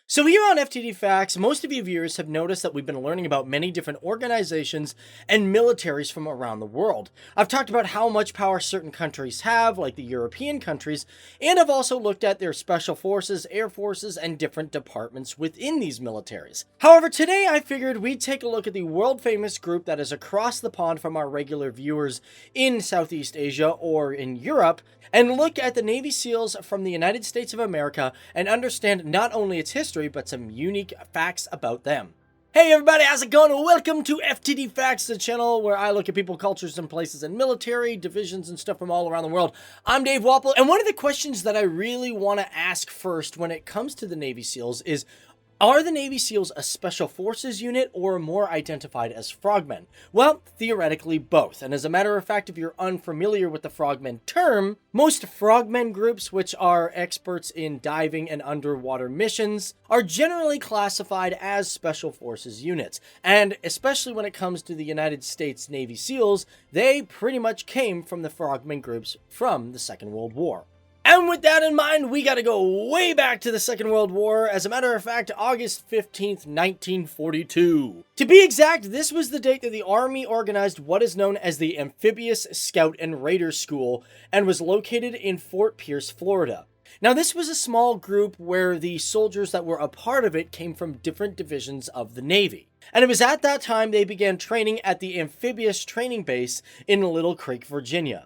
So here on FTD Facts, most of you viewers have noticed that we've been learning about many different organizations and militaries from around the world. I've talked about how much power certain countries have, like the European countries, and I've also looked at their special forces, air forces, and different departments within these militaries. However, today I figured we'd take a look at the world-famous group that is across the pond from our regular viewers in Southeast Asia or in Europe, and look at the Navy SEALs from the United States of America and understand not only its history, but some unique facts about them. Hey everybody, how's it going? Welcome to FTD Facts, the channel where I look at people, cultures, and places and military divisions and stuff from all around the world. I'm Dave Walpole, and one of the questions that I really want to ask first when it comes to the Navy SEALs is, are the Navy SEALs a special forces unit or more identified as frogmen? Well, theoretically both. And as a matter of fact, if you're unfamiliar with the frogmen term, most frogmen groups, which are experts in diving and underwater missions, are generally classified as special forces units. And especially when it comes to the United States Navy SEALs, they pretty much came from the frogmen groups from the Second World War. And with that in mind, we gotta go way back to the Second World War. As a matter of fact, August 15th, 1942. To be exact, this was the date that the Army organized what is known as the Amphibious Scout and Raider School and was located in Fort Pierce, Florida. Now, this was a small group where the soldiers that were a part of it came from different divisions of the Navy. And it was at that time they began training at the Amphibious Training Base in Little Creek, Virginia.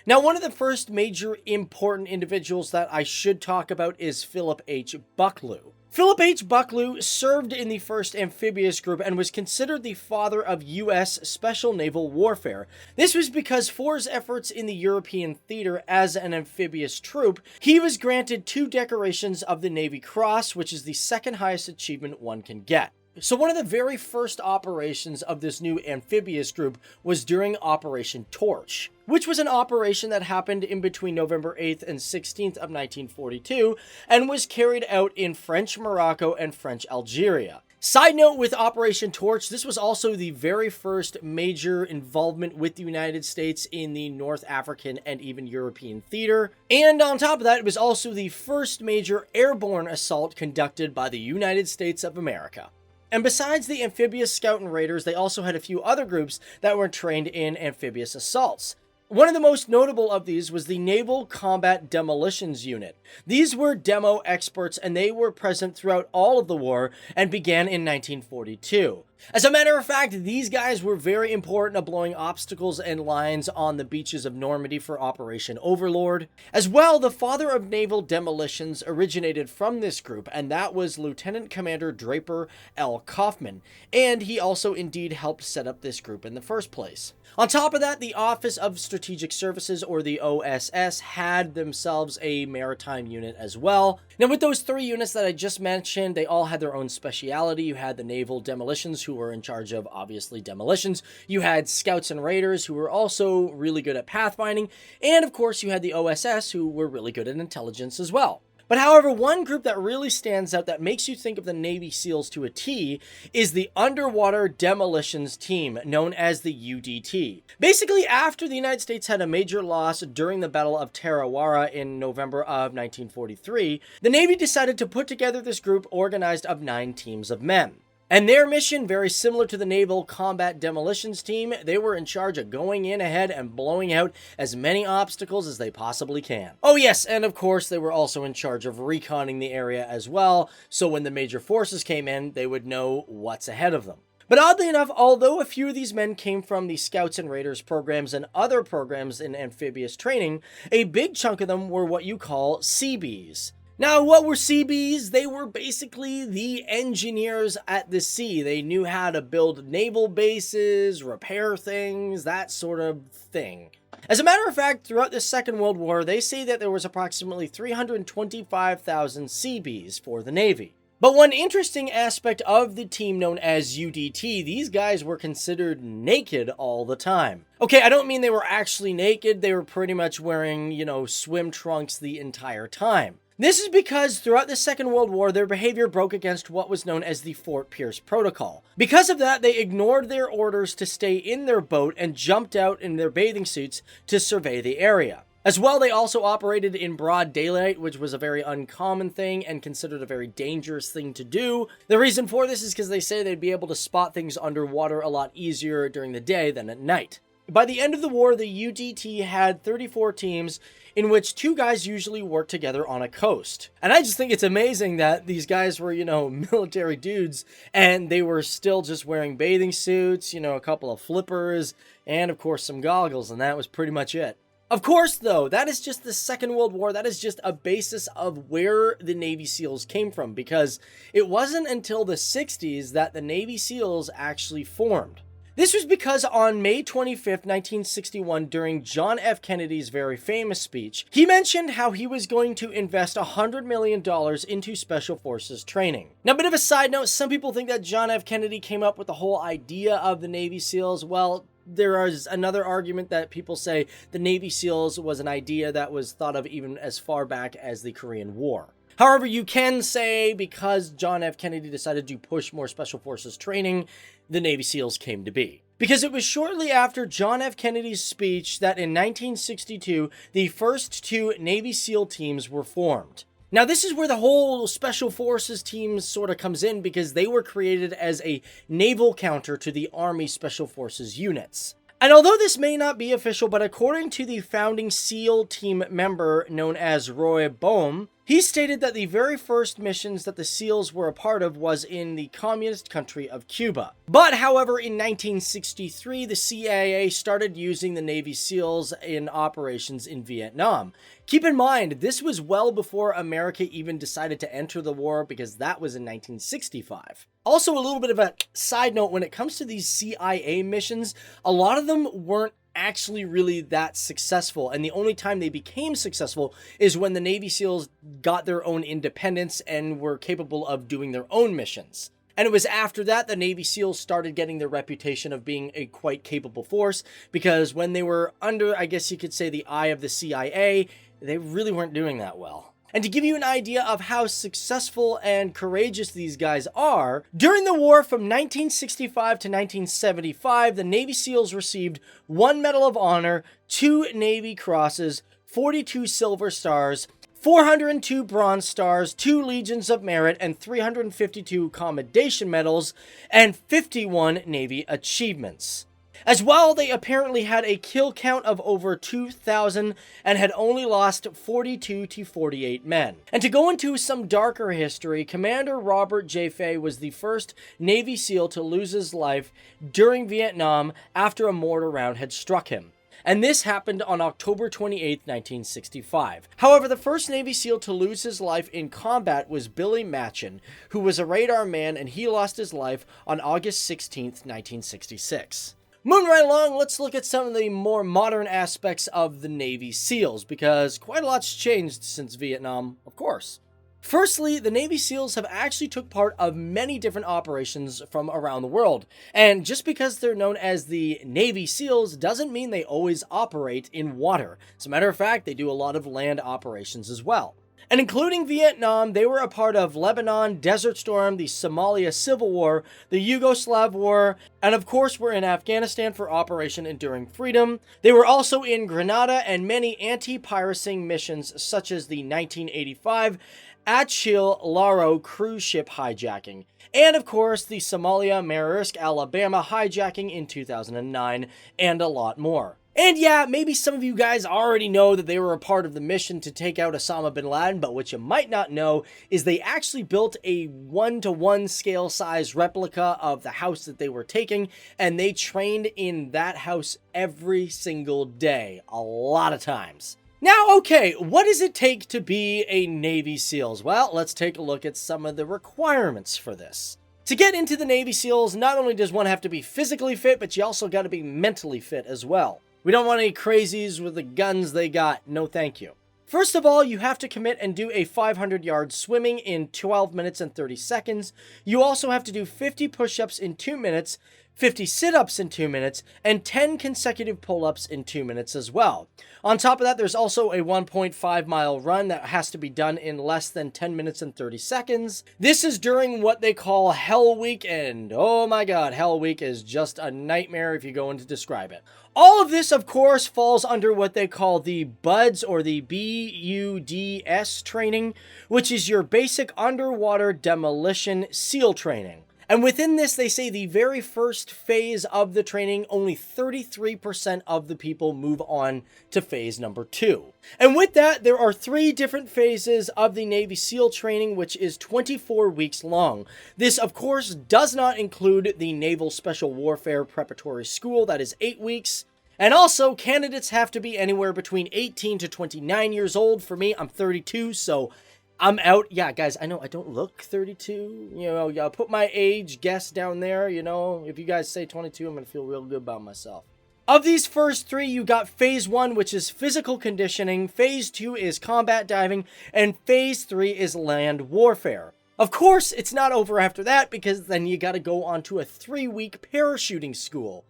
Now, one of the first major important individuals that I should talk about is Philip H. Bucklew. Philip H. Bucklew served in the 1st Amphibious Group and was considered the father of U.S. Special Naval Warfare. This was because for his efforts in the European theater as an amphibious troop, he was granted 2 decorations of the Navy Cross, which is the second highest achievement one can get. So one of the very first operations of this new amphibious group was during Operation Torch, which was an operation that happened in between November 8th and 16th of 1942 and was carried out in French Morocco and French Algeria. Side note with Operation Torch, this was also the very first major involvement with the United States in the North African and even European theater. And on top of that, it was also the first major airborne assault conducted by the United States of America. And besides the Amphibious Scout and Raiders, they also had a few other groups that were trained in amphibious assaults. One of the most notable of these was the Naval Combat Demolitions Unit. These were demo experts and they were present throughout all of the war and began in 1942. As a matter of fact, these guys were very important at blowing obstacles and lines on the beaches of Normandy for Operation Overlord. As well, the father of naval demolitions originated from this group, and that was Lieutenant Commander Draper L. Kaufman, and he also indeed helped set up this group in the first place. On top of that, the Office of Strategic Services, or the OSS, had themselves a maritime unit as well. Now, with those 3 units that I just mentioned, they all had their own speciality. You had the Naval Demolitions, who were in charge of, obviously, demolitions. You had Scouts and Raiders, who were also really good at pathfinding. And, of course, you had the OSS, who were really good at intelligence as well. But however, one group that really stands out that makes you think of the Navy SEALs to a T is the Underwater Demolitions Team, known as the UDT. Basically, after the United States had a major loss during the Battle of Tarawara in November of 1943, the Navy decided to put together this group organized of 9 teams of men. And their mission, very similar to the Naval Combat Demolitions Team, they were in charge of going in ahead and blowing out as many obstacles as they possibly can. Oh yes, and of course they were also in charge of reconning the area as well, so when the major forces came in, they would know what's ahead of them. But oddly enough, although a few of these men came from the Scouts and Raiders programs and other programs in amphibious training, a big chunk of them were what you call Seabees. Now, what were Seabees? They were basically the engineers at the sea. They knew how to build naval bases, repair things, that sort of thing. As a matter of fact, throughout the Second World War, they say that there was approximately 325,000 Seabees for the Navy. But one interesting aspect of the team known as UDT, these guys were considered naked all the time. Okay, I don't mean they were actually naked, they were pretty much wearing, swim trunks the entire time. This is because throughout the Second World War, their behavior broke against what was known as the Fort Pierce Protocol. Because of that, they ignored their orders to stay in their boat and jumped out in their bathing suits to survey the area. As well, they also operated in broad daylight, which was a very uncommon thing and considered a very dangerous thing to do. The reason for this is because they say they'd be able to spot things underwater a lot easier during the day than at night. By the end of the war, the UDT had 34 teams in which 2 guys usually worked together on a coast. And I just think it's amazing that these guys were, military dudes, and they were still just wearing bathing suits, a couple of flippers, and of course some goggles, and that was pretty much it. Of course, though, that is just the Second World War. That is just a basis of where the Navy SEALs came from, because it wasn't until the 60s that the Navy SEALs actually formed. This was because on May 25th, 1961, during John F. Kennedy's very famous speech, he mentioned how he was going to invest $100 million into Special Forces training. Now, a bit of a side note, some people think that John F. Kennedy came up with the whole idea of the Navy SEALs. Well, there is another argument that people say the Navy SEALs was an idea that was thought of even as far back as the Korean War. However, you can say because John F. Kennedy decided to push more Special Forces training, the Navy SEALs came to be. Because it was shortly after John F. Kennedy's speech that in 1962, the first 2 Navy SEAL teams were formed. Now, this is where the whole Special Forces team sort of comes in, because they were created as a naval counter to the Army Special Forces units. And although this may not be official, but according to the founding SEAL team member known as Roy Boehm, he stated that the very first missions that the SEALs were a part of was in the communist country of Cuba. But however, in 1963, the CIA started using the Navy SEALs in operations in Vietnam. Keep in mind, this was well before America even decided to enter the war, because that was in 1965. Also, a little bit of a side note, when it comes to these CIA missions, a lot of them weren't actually really that successful, and the only time they became successful is when the Navy SEALs got their own independence and were capable of doing their own missions. And it was after that the Navy SEALs started getting their reputation of being a quite capable force, because when they were under, I guess you could say, the eye of the CIA, they really weren't doing that well. And to give you an idea of how successful and courageous these guys are, during the war from 1965 to 1975, the Navy SEALs received 1 Medal of Honor, 2 Navy Crosses, 42 Silver Stars, 402 Bronze Stars, 2 Legions of Merit, and 352 Commendation Medals, and 51 Navy Achievements. As well, they apparently had a kill count of over 2,000 and had only lost 42 to 48 men. And to go into some darker history, Commander Robert J. Fay was the first Navy SEAL to lose his life during Vietnam after a mortar round had struck him. And this happened on October 28, 1965. However, the first Navy SEAL to lose his life in combat was Billy Matchin, who was a radar man, and he lost his life on August 16, 1966. Moving right along, let's look at some of the more modern aspects of the Navy SEALs, because quite a lot's changed since Vietnam, of course. Firstly, the Navy SEALs have actually took part of many different operations from around the world, and just because they're known as the Navy SEALs doesn't mean they always operate in water. As a matter of fact, they do a lot of land operations as well. And including Vietnam, they were a part of Lebanon, Desert Storm, the Somalia Civil War, the Yugoslav War, and of course were in Afghanistan for Operation Enduring Freedom. They were also in Grenada and many anti-piracy missions, such as the 1985 Achille Lauro cruise ship hijacking, and of course the Somalia Maersk, Alabama hijacking in 2009, and a lot more. And yeah, maybe some of you guys already know that they were a part of the mission to take out Osama bin Laden, but what you might not know is they actually built a 1-to-1 scale size replica of the house that they were taking, and they trained in that house every single day, a lot of times. Now, okay, what does it take to be a Navy SEALs? Well, let's take a look at some of the requirements for this. To get into the Navy SEALs, not only does one have to be physically fit, but you also got to be mentally fit as well. We don't want any crazies with the guns they got. No thank you. First of all, you have to commit and do a 500-yard swimming in 12 minutes and 30 seconds. You also have to do 50 push-ups in 2 minutes, 50 sit-ups in 2 minutes, and 10 consecutive pull-ups in 2 minutes as well. On top of that, there's also a 1.5-mile run that has to be done in less than 10 minutes and 30 seconds. This is during what they call Hell Week, and oh my god, Hell Week is just a nightmare if you go in to describe it. All of this, of course, falls under what they call the BUDS, or the BUDS training, which is your basic underwater demolition SEAL training. And within this, they say the very first phase of the training, only 33% of the people move on to phase number 2. And with that, there are 3 different phases of the Navy SEAL training, which is 24 weeks long. This, of course, does not include the Naval Special Warfare Preparatory School, that is 8 weeks. And also, candidates have to be anywhere between 18 to 29 years old. For me, I'm 32, so I'm out. Yeah, guys, I know I don't look 32. You know, I'll put my age guess down there. You know, if you guys say 22, I'm going to feel real good about myself. Of these first 3, you got phase 1, which is physical conditioning. Phase 2 is combat diving. And phase 3 is land warfare. Of course, it's not over after that, because then you got to go on to a 3-week parachuting school.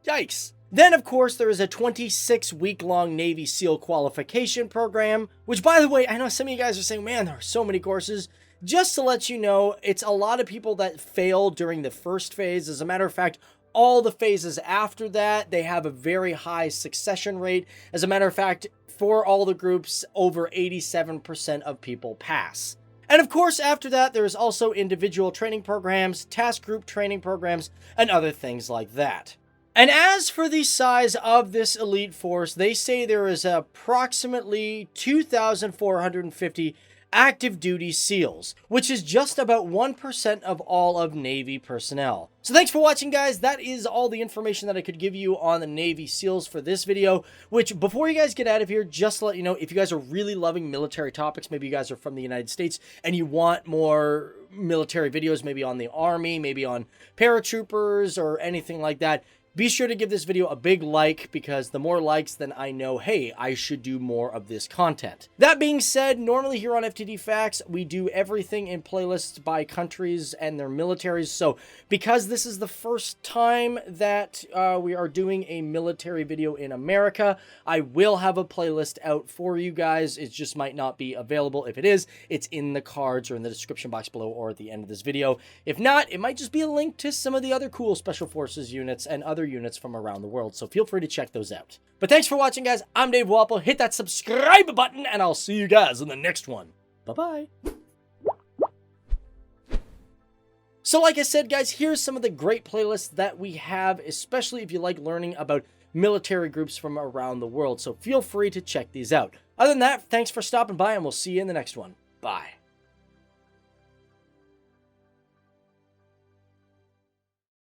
Yikes. Then, of course, there is a 26-week-long Navy SEAL qualification program, which, by the way, I know some of you guys are saying, man, there are so many courses. Just to let you know, it's a lot of people that fail during the first phase. As a matter of fact, all the phases after that, they have a very high succession rate. As a matter of fact, for all the groups, over 87% of people pass. And of course, after that, there's also individual training programs, task group training programs, and other things like that. And as for the size of this elite force, they say there is approximately 2,450 active duty SEALs, which is just about 1% of all of Navy personnel. So thanks for watching, guys. That is all the information that I could give you on the Navy SEALs for this video, which, before you guys get out of here, just to let you know, if you guys are really loving military topics, maybe you guys are from the United States and you want more military videos, maybe on the Army, maybe on paratroopers or anything like that, be sure to give this video a big like, because the more likes, then I know, hey, I should do more of this content. That being said, normally here on FTD Facts, we do everything in playlists by countries and their militaries. So because this is the first time that we are doing a military video in America, I will have a playlist out for you guys. It just might not be available. If it is, it's in the cards or in the description box below or at the end of this video. If not, it might just be a link to some of the other cool Special Forces units and other units from around the world, so feel free to check those out. But thanks for watching, guys. I'm Dave Walpole. Hit that subscribe button, and I'll see you guys in the next one. Bye-bye. So like I said, guys, here's some of the great playlists that we have, especially if you like learning about military groups from around the world, so feel free to check these out. Other than that, thanks for stopping by, and we'll see you in the next one. Bye.